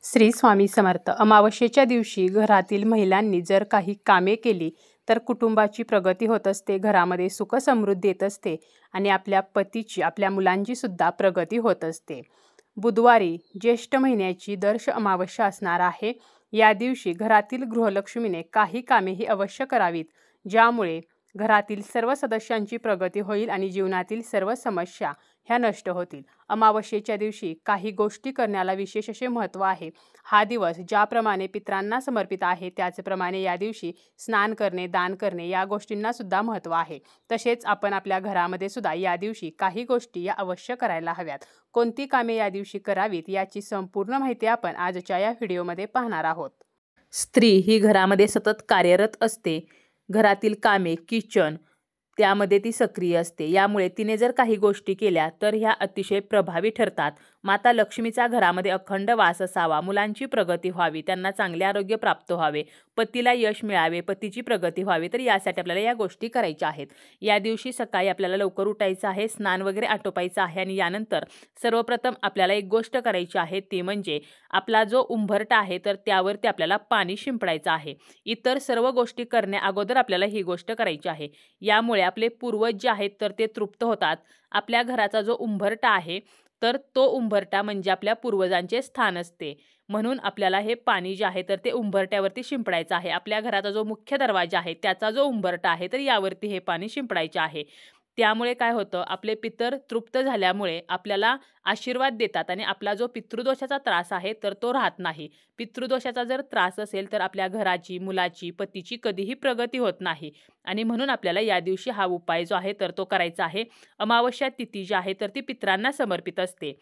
श्री स्वामी समर्थ. अमावस्येच्या दिवशी घरातील महिलांनी जर काही कामे केली तर कुटुंबाची प्रगती होत असते, घरामध्ये सुख समृद्धी येत असते आणि आपल्या पतीची, आपल्या मुलांची सुद्धा प्रगती होत असते. बुधवारी ज्येष्ठ महिन्याची दर्श अमावस्या असणार आहे. या दिवशी घरातील गृहलक्ष्मीने काही कामे ही अवश्य करावीत, ज्यामुळे घरातील सर्व सदस्यांची प्रगती होईल आणि जीवनातील सर्व समस्या ह्या नष्ट होतील. अमावस्येच्या दिवशी काही गोष्टी करण्याला विशेष असे महत्त्व आहे. हा दिवस ज्याप्रमाणे पितरांना समर्पित आहे, त्याचप्रमाणे या दिवशी स्नान करणे, दान करणे या गोष्टींना सुद्धा महत्त्व आहे. तसेच आपण आपल्या घरामध्ये सुद्धा या दिवशी काही गोष्टी या अवश्य करायला हव्यात. कोणती कामे या दिवशी करावीत याची संपूर्ण माहिती आपण आजच्या या व्हिडिओमध्ये पाहणार आहोत. स्त्री ही घरामध्ये सतत कार्यरत असते. घरातील कामे, किचन त्यामध्ये ती सक्रिय असते. यामुळे तिने जर काही गोष्टी केल्या तर ह्या अतिशय प्रभावी ठरतात. माता लक्ष्मीचा घरामध्ये अखंड वास असावा, मुलांची प्रगती व्हावी, त्यांना चांगले आरोग्य प्राप्त व्हावे, पतीला यश मिळावे, पतीची प्रगती व्हावी, तर यासाठी आपल्याला या गोष्टी करायच्या आहेत. या दिवशी सकाळी आपल्याला लवकर उठायचं आहे, स्नान वगैरे आटोपायचं आहे आणि यानंतर सर्वप्रथम आपल्याला एक गोष्ट करायची आहे, ती म्हणजे आपला जो उंबरठा आहे तर त्यावरती आपल्याला पाणी शिंपडायचं आहे. इतर सर्व गोष्टी करण्या अगोदर आपल्याला ही गोष्ट करायची आहे. यामुळे आपले पूर्वज जे आहेत तर ते तृप्त होतात. आपल्या घराचा जो उंबरठा आहे तर तो उंबरठा म्हणजे आपल्या पूर्वजांचे स्थान असते. म्हणून आपल्याला हे पाणी जे आहे तर ते उंबरट्यावरती शिंपडायचं आहे. आपल्या घराचा जो मुख्य दरवाजा आहे त्याचा जो उंबरठा आहे तर यावरती हे पाणी शिंपडायचे आहे. त्यामुळे काय होतं, आपले पितर तृप्त झाल्यामुळे आपल्याला आशीर्वाद देतात आणि आपला जो पितृदोषाचा त्रास आहे तर तो राहत नाही. पितृदोषाचा जर त्रास असेल तर आपल्या घराची, मुलाची, पतीची कधीही प्रगती होत नाही आणि म्हणून आपल्याला या दिवशी हा उपाय जो आहे तर तो करायचा आहे. अमावस्या तिथी जी आहे तर ती पितरांना समर्पित असते.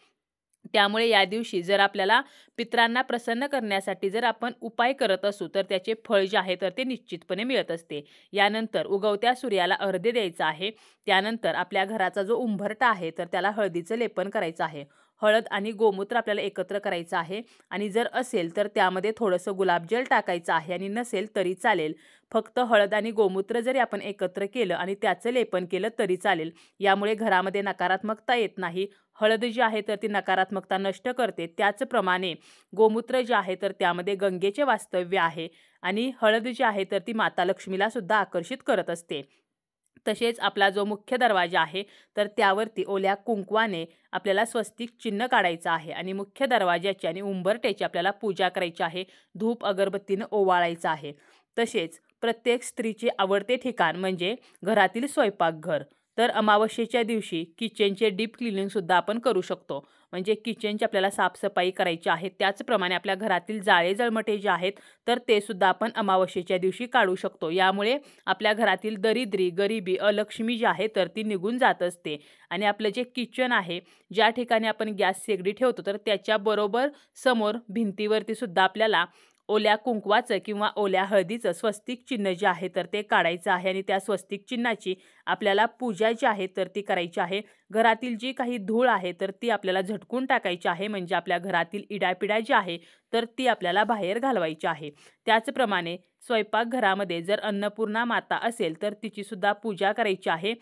त्यामुळे या दिवशी जर आपल्याला पितरांना प्रसन्न करण्यासाठी जर आपण उपाय करत असू तर त्याचे फळ जे आहे तर ते निश्चितपणे मिळत असते. यानंतर उगवत्या सूर्याला अर्घ्य द्यायचं आहे. त्यानंतर आपल्या घराचा जो उंबरठा आहे तर त्याला हळदीचं लेपन करायचं आहे. हळद आणि गोमूत्र आपल्याला एकत्र करायचं आहे आणि जर असेल तर त्यामध्ये थोडंसं गुलाबजल टाकायचं आहे आणि नसेल तरी चालेल. फक्त हळद आणि गोमूत्र जरी आपण एकत्र केलं आणि त्याचं लेपन केलं तरी चालेल. यामुळे घरामध्ये नकारात्मकता येत नाही. हळद जी आहे तर ती नकारात्मकता नष्ट करते. त्याचप्रमाणे गोमूत्र जे आहे तर त्यामध्ये गंगेचे वास्तव्य आहे आणि हळद जी आहे तर ती माता लक्ष्मीला सुद्धा आकर्षित करत असते. तसेच आपला जो मुख्य दरवाजा आहे तर त्यावरती ओल्या कुंकवाने आपल्याला स्वस्तिक चिन्ह काढायचं आहे आणि मुख्य दरवाजाची आणि उंबरट्याची आपल्याला पूजा करायची आहे. धूप अगरबत्तीनं ओवाळायचं आहे. तसेच प्रत्येक स्त्रीचे आवडते ठिकाण म्हणजे घरातील स्वयंपाकघर. तर अमावस्येच्या दिवशी किचनचे डीप क्लिनिंगसुद्धा आपण करू शकतो. म्हणजे किचनची आपल्याला साफसफाई करायची आहे. त्याचप्रमाणे आपल्या घरातील जाळे जळमटे जे आहेत तर ते सुद्धा आपण अमावस्येच्या दिवशी काढू शकतो. यामुळे आपल्या घरातील दरिद्री, गरिबी, अलक्ष्मी जी आहे तर ती निघून जात असते आणि आपलं जे किचन आहे, ज्या ठिकाणी आपण गॅस शेगडी ठेवतो तर त्याच्याबरोबर समोर भिंतीवरती सुद्धा आपल्याला ओल्या कुंकवाचं किंवा ओल्या हळदीचं स्वस्तिक चिन्ह जे आहे तर ते काढायचं आहे आणि त्या स्वस्तिक चिन्हाची आपल्याला पूजा जी आहे तर ती करायची आहे. घरातील जी काही धूळ आहे तर ती आपल्याला झटकून टाकायची आहे. म्हणजे आपल्या घरातील इडापिडा जी आहे तर ती आपल्याला बाहेर घालवायची आहे. त्याचप्रमाणे स्वयंपाकघरामध्ये जर अन्नपूर्णा माता असेल तर तिची सुद्धा पूजा करायची आहे.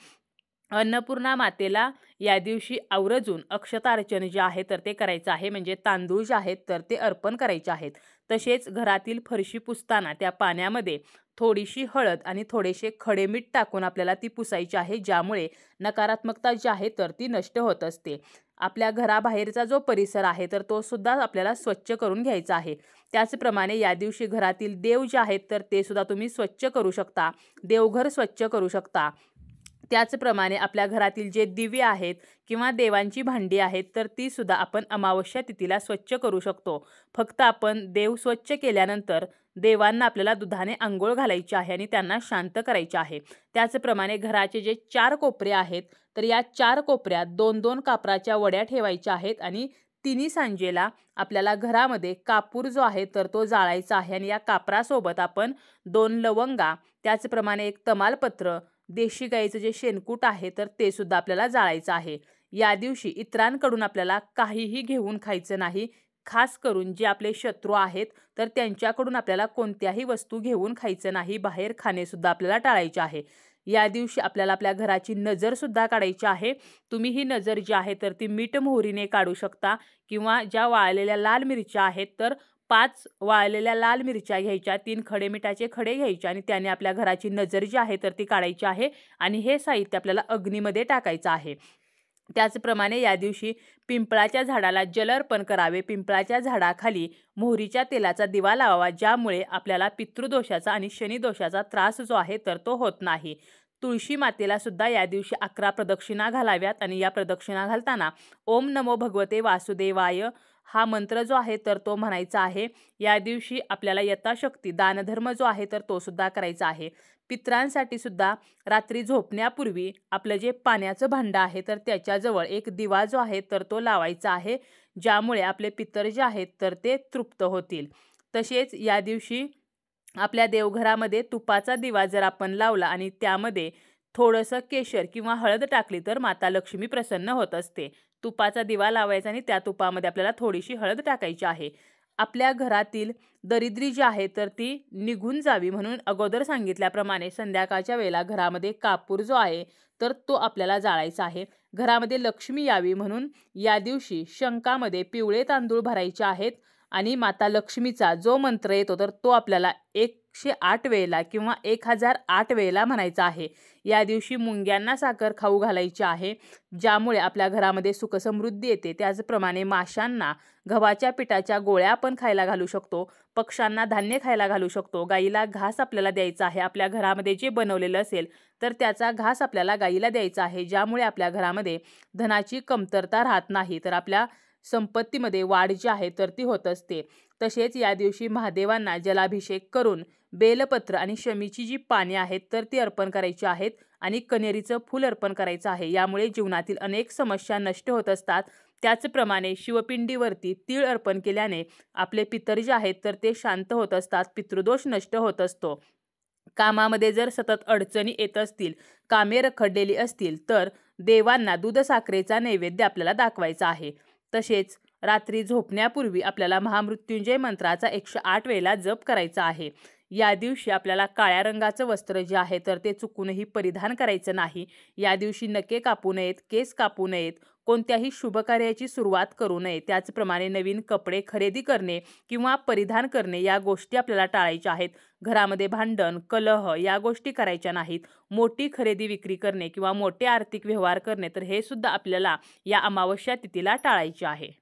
अन्नपूर्णा मातेला या दिवशी आवर्जून अक्षतार्चन जे आहे तर ते करायचं आहे. म्हणजे तांदूळ जे आहेत तर ते अर्पण करायचे आहेत. तसेच घरातील फरशी पुसताना त्या पाण्यामध्ये थोडीशी हळद आणि थोडेसे खडे मीठ टाकून आपल्याला ती पुसायची आहे, ज्यामुळे नकारात्मकता जी आहे तर ती नष्ट होत असते. आपल्या घराबाहेरचा जो परिसर आहे तर तो सुद्धा आपल्याला स्वच्छ करून घ्यायचा आहे. त्याचप्रमाणे या दिवशी घरातील देव जे आहेत तर ते सुद्धा तुम्ही स्वच्छ करू शकता. देवघर स्वच्छ करू शकता. त्याचप्रमाणे आपल्या घरातील जे दिवे आहेत किंवा देवांची भांडी आहेत तर ती सुद्धा आपण अमावस्या तिथीला स्वच्छ करू शकतो. फक्त आपण देव स्वच्छ केल्यानंतर देवांना आपल्याला दुधाने अंघोळ घालायची आहे आणि त्यांना शांत करायचे आहे. त्याचप्रमाणे घराचे जे 4 कोपरे आहेत तर या 4 कोपऱ्यात 2-2 कापराच्या वड्या ठेवायच्या आहेत आणि तिन्ही सांजेला आपल्याला घरामध्ये कापूर जो आहे तर तो जाळायचा आहे आणि या कापरासोबत आपण 2 लवंगा, त्याचप्रमाणे एक तमालपत्र, देशी गाईचं जे शेणकूट आहे तर ते सुद्धा आपल्याला जाळायचं आहे. या दिवशी इतरांकडून आपल्याला काहीही घेऊन खायचं नाही. खास करून जे आपले शत्रू आहेत तर त्यांच्याकडून आपल्याला कोणत्याही वस्तू घेऊन खायचं नाही. बाहेर खाणे सुद्धा आपल्याला टाळायचे आहे. या दिवशी आपल्याला आपल्या घराची नजरसुद्धा काढायची आहे. तुम्ही ही नजर जी आहे तर ती मीठ मोहरीने काढू शकता किंवा ज्या वाळलेल्या लाल मिरच्या आहेत तर 5 वाळलेल्या लाल मिरच्या घ्यायच्या, 3 खडे मिठाचे खडे घ्यायचे आणि त्याने आपल्या घराची नजर जी आहे तर ती काढायची आहे आणि हे साहित्य आपल्याला अग्नीमध्ये टाकायचं आहे. त्याचप्रमाणे या दिवशी पिंपळाच्या झाडाला जल अर्पण करावे. पिंपळाच्या झाडाखाली मोहरीच्या तेलाचा दिवा लावावा, ज्यामुळे आपल्याला पितृदोषाचा आणि शनिदोषाचा त्रास जो आहे तर तो होत नाही. तुळशी मातेला सुद्धा या दिवशी 11 प्रदक्षिणा घालाव्यात आणि या प्रदक्षिणा घालताना ओम नमो भगवते वासुदेवाय हा मंत्र जो आहे तर तो म्हणायचा आहे. या दिवशी आपल्याला यथाशक्ती दानधर्म जो आहे तर तो सुद्धा करायचा आहे. पितरांसाठी सुद्धा रात्री झोपण्यापूर्वी आपलं जे पाण्याचं भांडं आहे तर त्याच्याजवळ एक दिवा जो आहे तर तो लावायचा आहे, ज्यामुळे आपले पितर जे आहेत तर ते तृप्त होतील. तसेच या दिवशी आपल्या देवघरामध्ये तुपाचा दिवा जर आपण लावला आणि त्यामध्ये थोडंसं केशर किंवा हळद टाकली तर माता लक्ष्मी प्रसन्न होत असते. तुपाचा दिवा लावायचा आणि त्या तुपामध्ये आपल्याला थोडीशी हळद टाकायची आहे. आपल्या घरातील दरिद्री जी आहे तर ती निघून जावी म्हणून अगोदर सांगितल्याप्रमाणे संध्याकाळच्या वेळेला घरामध्ये कापूर जो आहे तर तो आपल्याला जाळायचा आहे. घरामध्ये लक्ष्मी यावी म्हणून या दिवशी शंखामध्ये पिवळे तांदूळ भरायचे आहेत आणि माता लक्ष्मीचा जो मंत्र येतो तर तो आपल्याला 108 वेळेला किंवा 1008 वेळेला म्हणायचा आहे. या दिवशी मुंग्यांना साखर खाऊ घालायची आहे, ज्यामुळे आपल्या घरामध्ये सुखसमृद्धी येते. त्याचप्रमाणे माशांना गव्हाच्या पिठाच्या गोळ्या आपण खायला घालू शकतो. पक्ष्यांना धान्य खायला घालू शकतो. गाईला घास आपल्याला द्यायचा आहे. आपल्या घरामध्ये जे बनवलेलं असेल तर त्याचा घास आपल्याला गाईला द्यायचा आहे, ज्यामुळे आपल्या घरामध्ये धनाची कमतरता राहत नाही, तर आपल्या संपत्तीमध्ये वाढ जी आहे तर ती होत असते. तसेच या दिवशी महादेवांना जलाभिषेक करून बेलपत्र आणि शमीची जी पाने आहेत तर ती अर्पण करायची आहेत आणि कण्हेरीचं फूल अर्पण करायचं आहे. यामुळे जीवनातील अनेक समस्या नष्ट होत असतात. त्याचप्रमाणे शिवपिंडीवरती तीळ अर्पण केल्याने आपले पितर जे आहेत तर ते शांत होत असतात, पितृदोष नष्ट होत असतो. कामामध्ये जर सतत अडचणी येत असतील, कामे रखडलेली असतील तर देवांना दूध साखरेचा नैवेद्य आपल्याला दाखवायचा आहे. तसेच रात्री झोपण्यापूर्वी आपल्याला महामृत्युंजय मंत्राचा 108 वेळेला जप करायचा आहे. या दिवशी आपल्याला काळ्या रंगाचं वस्त्र जे आहे तर ते चुकूनही परिधान करायचं नाही. या दिवशी नखे कापू नयेत, केस कापू नयेत, कोणत्याही शुभकार्याची सुरुवात करू नये. त्याचप्रमाणे नवीन कपडे खरेदी करणे किंवा परिधान करणे या गोष्टी आपल्याला टाळायच्या आहेत. घरामध्ये भांडण, कलह या गोष्टी करायच्या नाहीत. मोठी खरेदी विक्री करणे किंवा मोठे आर्थिक व्यवहार करणे तर हे सुद्धा आपल्याला या अमावस्या तिथीला टाळायचे आहे.